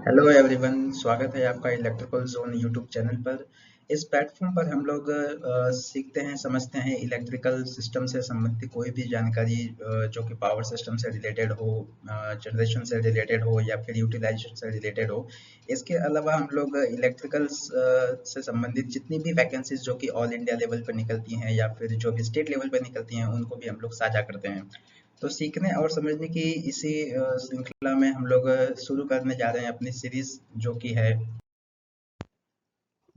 Hello everyone, स्वागत है आपका इलेक्ट्रिकल जोन यूट्यूब चैनल पर। इस प्लेटफॉर्म पर हम लोग सीखते हैं, समझते हैं इलेक्ट्रिकल सिस्टम से संबंधित कोई भी जानकारी जो कि पावर सिस्टम से रिलेटेड हो, जनरेशन से रिलेटेड हो या फिर यूटिलाइजेशन से रिलेटेड हो। इसके अलावा हम लोग इलेक्ट्रिकल से संबंधित जितनी भी वैकेंसीज जो कि ऑल इंडिया लेवल पर निकलती हैं या फिर जो भी स्टेट लेवल पर निकलती हैं उनको भी हम लोग साझा करते हैं। तो सीखने और समझने की इसी श्रृंखला में हम लोग शुरू करने जा रहे हैं अपनी सीरीज जो कि है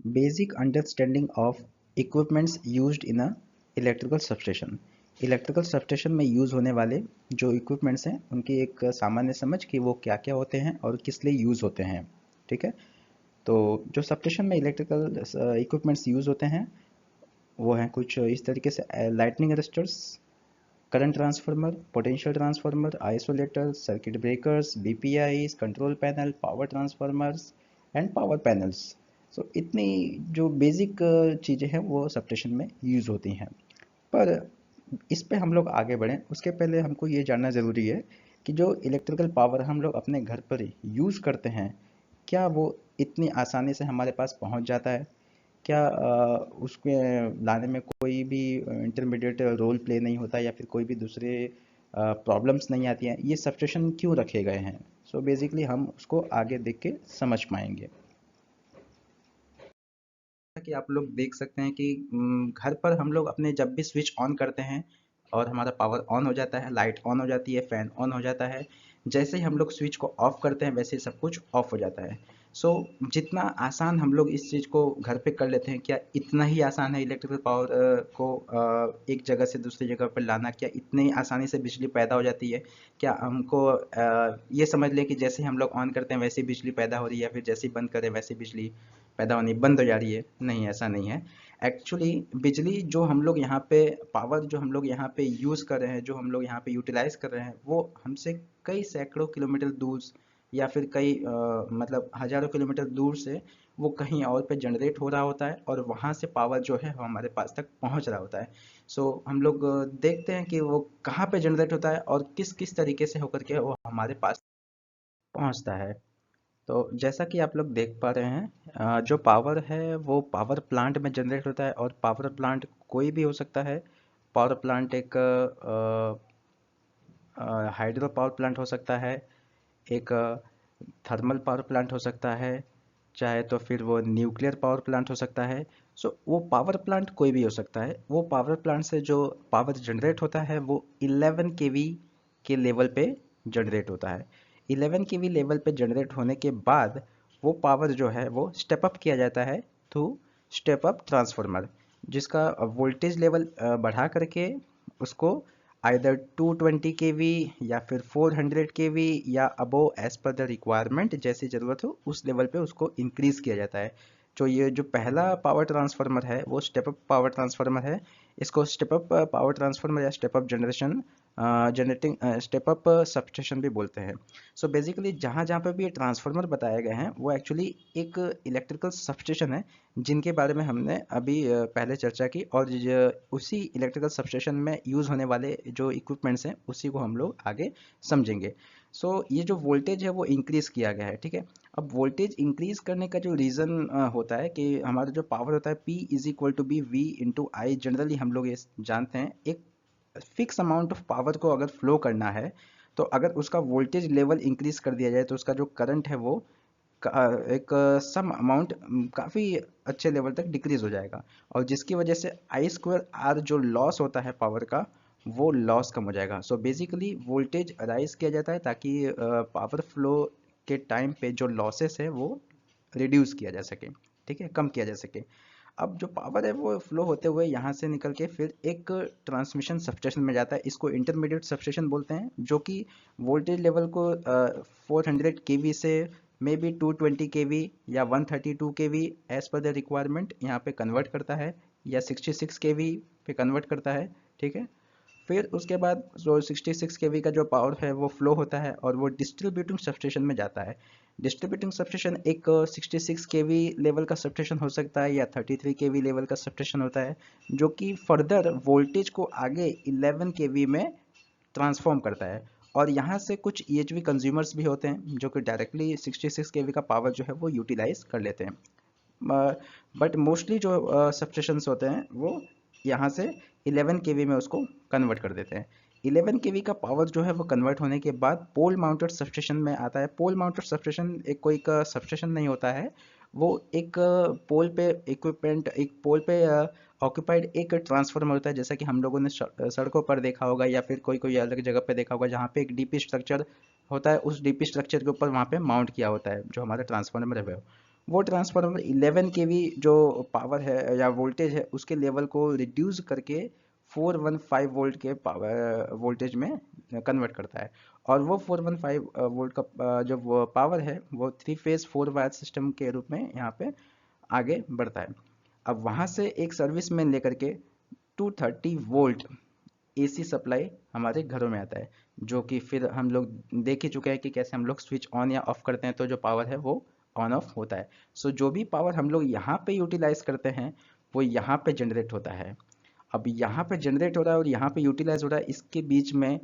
basic understanding of equipments used in a electrical substation. Electrical substation में यूज़ होने वाले जो इक्विपमेंट्स हैं उनकी एक सामान्य समझ कि वो क्या क्या होते हैं और किस लिए यूज़ होते हैं। ठीक है, तो जो सबस्टेशन में इलेक्ट्रिकल इक्विपमेंट्स यूज़ होते हैं वो हैं कुछ इस तरीके से: lightning arresters, current transformer, potential transformer, isolator, circuit breakers, BPIs, control panel, power transformers and power panels. So इतनी जो बेसिक चीज़ें हैं वो सबस्टेशन में यूज़ होती हैं। पर इस पे हम लोग आगे बढ़ें उसके पहले हमको ये जानना ज़रूरी है कि जो इलेक्ट्रिकल पावर हम लोग अपने घर पर यूज़ करते हैं, क्या वो इतनी आसानी से हमारे पास पहुंच जाता है? क्या उसके लाने में कोई भी इंटरमीडिएट रोल प्ले नहीं होता या फिर कोई भी दूसरे प्रॉब्लम्स नहीं आती हैं? ये सबस्टेशन क्यों रखे गए हैं? सो बेसिकली हम उसको आगे देख के समझ पाएंगे। कि आप लोग देख सकते हैं कि घर पर हम लोग अपने जब भी स्विच ऑन करते हैं और हमारा पावर ऑन हो जाता है, लाइट ऑन हो जाती है, फैन ऑन हो जाता है। जैसे ही हम लोग स्विच को ऑफ करते हैं वैसे ही सब कुछ ऑफ हो जाता है। सो जितना आसान हम लोग इस चीज़ को घर पे कर लेते हैं, क्या इतना ही आसान है इलेक्ट्रिकल पावर को एक जगह से दूसरी जगह पर लाना? क्या इतनी आसानी से बिजली पैदा हो जाती है? क्या हमको ये समझ लें कि जैसे ही हम लोग ऑन करते हैं वैसे ही बिजली पैदा हो रही है या फिर जैसे ही बंद करें वैसे ही बिजली पैदा होनी बंद हो जा रही है? नहीं, ऐसा नहीं है। एक्चुअली बिजली जो हम लोग यहाँ पे, पावर जो हम लोग यहाँ पे यूज़ कर रहे हैं, जो हम लोग यहाँ पे यूटिलाइज कर रहे हैं, वो हमसे कई सैकड़ों किलोमीटर दूर या फिर कई मतलब हजारों किलोमीटर दूर से वो कहीं और पे जनरेट हो रहा होता है और वहाँ से पावर जो है वो हमारे पास तक पहुँच रहा होता है। सो हम लोग देखते हैं कि वो कहाँ पे जनरेट होता है और किस किस तरीके से होकर के वो हमारे पास पहुँचता है। तो जैसा कि आप लोग देख पा रहे हैं, जो पावर है वो पावर प्लांट में जनरेट होता है और पावर प्लांट कोई भी हो सकता है। पावर प्लांट एक हाइड्रो पावर प्लांट हो सकता है, एक थर्मल पावर प्लांट हो सकता है, चाहे तो फिर वो न्यूक्लियर पावर प्लांट हो सकता है। सो वो पावर प्लांट कोई भी हो सकता है। वो पावर प्लांट से जो पावर जनरेट होता है वो 11 केवी के लेवल पे जनरेट होता है। 11 केवी लेवल पे जनरेट होने के बाद वो पावर जो है वो स्टेप अप किया जाता है थ्रू स्टेप अप ट्रांसफार्मर, जिसका वोल्टेज लेवल बढ़ा करके उसको आइदर 220 केवी या फिर 400 केवी या above as per the requirement, जैसी ज़रूरत हो उस लेवल पे उसको इंक्रीज किया जाता है। तो ये जो पहला पावर ट्रांसफार्मर है वो स्टेप अप पावर ट्रांसफार्मर है। इसको स्टेप अप पावर ट्रांसफार्मर या step up generation generating step up substation भी बोलते हैं। सो बेसिकली जहाँ जहाँ पे भी ये ट्रांसफार्मर बताए गए हैं वो एक्चुअली एक इलेक्ट्रिकल सबस्टेशन है जिनके बारे में हमने अभी पहले चर्चा की, और उसी इलेक्ट्रिकल सबस्टेशन में यूज़ होने वाले जो इक्विपमेंट्स हैं उसी को हम लोग आगे समझेंगे। सो ये जो वोल्टेज है वो इंक्रीज़ किया गया है, ठीक है। अब वोल्टेज इंक्रीज़ करने का जो रीज़न होता है कि हमारा जो पावर होता है P is equal to be V into I. Generally हम लोग ये जानते हैं एक फिक्स अमाउंट ऑफ पावर को अगर फ्लो करना है तो अगर उसका वोल्टेज लेवल इंक्रीज कर दिया जाए तो उसका जो करंट है वो एक सम अमाउंट काफ़ी अच्छे लेवल तक डिक्रीज हो जाएगा, और जिसकी वजह से आई स्क्वायर आर जो लॉस होता है पावर का वो लॉस कम हो जाएगा। सो बेसिकली वोल्टेज राइज किया जाता है ताकि पावर फ्लो के टाइम पे जो लॉसेस है वो रिड्यूस किया जा सके, ठीक है, कम किया जा सके। अब जो पावर है वो फ्लो होते हुए यहाँ से निकल के फिर एक ट्रांसमिशन सबस्टेशन में जाता है। इसको इंटरमीडिएट सबस्टेशन बोलते हैं, जो कि वोल्टेज लेवल को 400 केवी से मे बी 220 केवी या 132 केवी एज पर द रिक्वायरमेंट यहाँ पे कन्वर्ट करता है, या 66 केवी पे कन्वर्ट करता है, ठीक है। फिर उसके बाद जो 66 केवी का जो पावर है वो फ्लो होता है और वो डिस्ट्रीब्यूटिंग सबस्टेशन में जाता है। डिस्ट्रीब्यूटिंग सबस्टेशन एक 66 केवी लेवल का सबस्टेशन हो सकता है या 33 केवी लेवल का सबस्टेशन होता है, जो कि फर्दर वोल्टेज को आगे 11 केवी में ट्रांसफॉर्म करता है। और यहाँ से कुछ EHV कंज्यूमर्स भी होते हैं जो कि डायरेक्टली 66 kV का पावर जो है वो यूटिलाइज कर लेते हैं। बट मोस्टली जो सबस्टेशंस होते हैं वो यहाँ से 11 kV में उसको कन्वर्ट कर देते हैं। 11 kV का पावर जो है वो कन्वर्ट होने के बाद पोल माउंटेड सबस्टेशन में आता है। पोल माउंटेड सबस्टेशन एक कोई का सबस्टेशन नहीं होता है, वो एक पोल पे इक्विपमेंट, एक पोल पे ऑक्यूपाइड एक ट्रांसफार्मर होता है, जैसा कि हम लोगों ने सड़कों पर देखा होगा या फिर कोई कोई अलग जगह पे देखा होगा, जहाँ पे एक डीपी स्ट्रक्चर होता है, उस डीपी स्ट्रक्चर के ऊपर वहाँ पे माउंट किया होता है जो हमारा ट्रांसफार्मर है। वो ट्रांसफार्मर 11 kV जो पावर है या वोल्टेज है उसके लेवल को रिड्यूस करके 415 वोल्ट के पावर वोल्टेज में कन्वर्ट करता है। और वो 415 वोल्ट का जो पावर है वो 3 फेज 4 वायर सिस्टम के रूप में यहाँ पे आगे बढ़ता है। अब वहाँ से एक सर्विस मैन लेकर के 230 वोल्ट AC सप्लाई हमारे घरों में आता है, जो कि फिर हम लोग देख ही चुके हैं कि कैसे हम लोग स्विच ऑन या ऑफ करते हैं तो जो पावर है वो ऑन ऑफ होता है। सो जो भी पावर हम लोग यहाँ पे यूटिलाइज करते हैं वो यहाँ पे जनरेट होता है। अब यहाँ पे जनरेट हो रहा है और यहाँ पे यूटिलाइज हो रहा है, इसके बीच में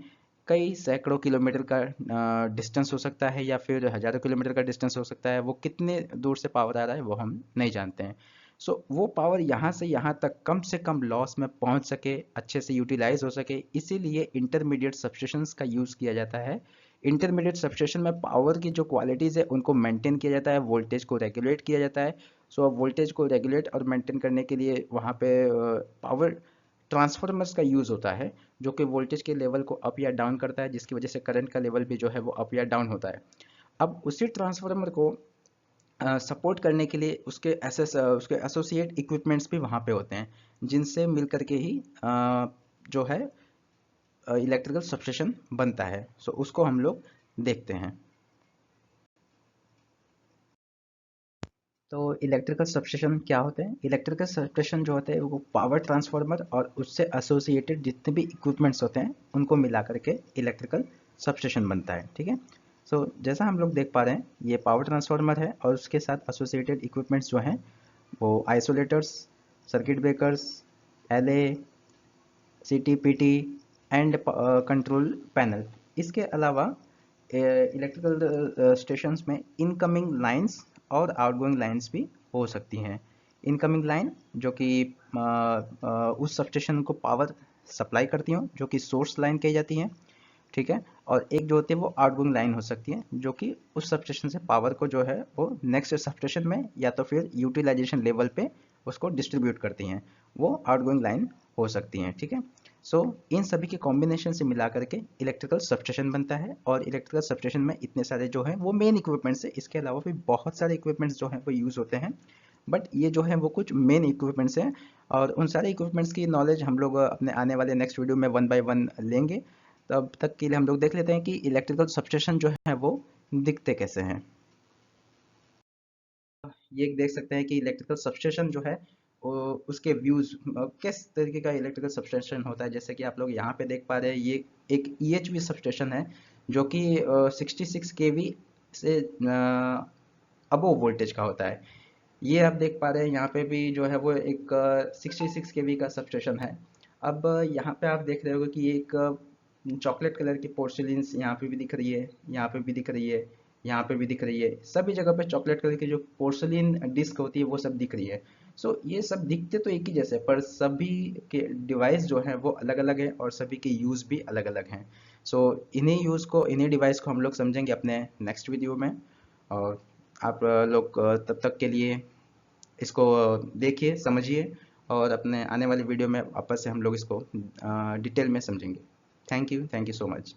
कई सैकड़ों किलोमीटर का डिस्टेंस हो सकता है या फिर हजारों किलोमीटर का डिस्टेंस हो सकता है। वो कितने दूर से पावर आ रहा है वो हम नहीं जानते हैं। सो वो पावर यहाँ से यहाँ तक कम से कम लॉस में पहुँच सके, अच्छे से यूटिलाइज हो सके, इसीलिए इंटरमीडिएट सबस्टेशंस का यूज़ किया जाता है। इंटरमीडिएट सबस्टेशन में पावर की जो क्वालिटीज़ है उनको मेंटेन किया जाता है, वोल्टेज को रेगुलेट किया जाता है। सो अब वोल्टेज को रेगुलेट और मेंटेन करने के लिए वहाँ पे पावर ट्रांसफार्मर्स का यूज़ होता है, जो कि वोल्टेज के लेवल को अप या डाउन करता है, जिसकी वजह से करंट का लेवल भी जो है वो अप या डाउन होता है। अब उसी ट्रांसफार्मर को सपोर्ट करने के लिए उसके एसोसिएट इक्विपमेंट्स भी वहाँ पे होते हैं, जिनसे मिल करके ही जो है इलेक्ट्रिकल सबस्टेशन बनता है। सो उसको हम लोग देखते हैं। तो इलेक्ट्रिकल सबस्टेशन क्या होते हैं? इलेक्ट्रिकल सबस्टेशन जो होते हैं वो पावर ट्रांसफार्मर और उससे एसोसिएटेड जितने भी इक्विपमेंट्स होते हैं उनको मिला करके इलेक्ट्रिकल सबस्टेशन बनता है। ठीक है। सो जैसा हम लोग देख पा रहे हैं ये पावर ट्रांसफार्मर है और उसके साथ एसोसिएटेड इक्विपमेंट्स जो हैं वो isolators, circuit breakers, LA, CTPT and control panel. इसके अलावा इलेक्ट्रिकल स्टेशंस में इनकमिंग लाइंस और आउटगोइंग लाइंस भी हो सकती हैं। इनकमिंग लाइन जो कि उस सबस्टेशन को पावर सप्लाई करती हों, जो कि सोर्स लाइन कही जाती हैं। ठीक है। और एक जो होती है वो आउटगोइंग लाइन हो सकती है, जो कि उस सबस्टेशन से पावर को जो है वो नेक्स्ट सबस्टेशन में या तो फिर यूटिलाइजेशन लेवल पे उसको डिस्ट्रीब्यूट करती हैं, वो आउटगोइंग लाइन हो सकती हैं। ठीक है। सो इन सभी के कॉम्बिनेशन से मिला करके इलेक्ट्रिकल सबस्टेशन बनता है और इलेक्ट्रिकल सबस्टेशन में इतने सारे जो हैं वो मेन इक्विपमेंट्स है, इसके अलावा भी बहुत सारे इक्विपमेंट्स जो हैं वो यूज़ होते हैं, बट ये जो है वो कुछ मेन इक्विपमेंट्स हैं। और उन सारे इक्विपमेंट्स की नॉलेज हम लोग अपने आने वाले नेक्स्ट वीडियो में 1 बाय 1 लेंगे। तब तक के लिए हम लोग देख लेते हैं कि इलेक्ट्रिकल सबस्टेशन जो है वो दिखते कैसे हैं। ये देख सकते हैं कि इलेक्ट्रिकल सबस्टेशन जो है उसके व्यूज किस तरीके का इलेक्ट्रिकल सबस्टेशन होता है। जैसे कि आप लोग यहाँ पे देख पा रहे हैं ये एक EHV सबस्टेशन है जो कि 66 kV से अबोव वोल्टेज का होता है। ये आप देख पा रहे हैं यहाँ पे भी जो है वो एक 66 kV का सबस्टेशन है। अब यहाँ पे आप देख रहे हो कि ये एक चॉकलेट कलर की पोर्सिलिन्स यहाँ पे भी दिख रही है, यहाँ पे भी दिख रही है, यहाँ पे भी दिख रही है। सभी जगह पे चॉकलेट कलर की जो पोर्सिलिन डिस्क होती है वो सब दिख रही है। सो ये सब दिखते तो एक ही जैसे, पर सभी के डिवाइस जो है वो अलग अलग है और सभी के यूज़ भी अलग अलग हैं। सो इन्हीं डिवाइस को हम लोग समझेंगे अपने नेक्स्ट वीडियो में। और आप लोग तब तक के लिए इसको देखिए, समझिए और अपने आने वाली वीडियो में वापस से हम लोग इसको डिटेल में समझेंगे। Thank you so much.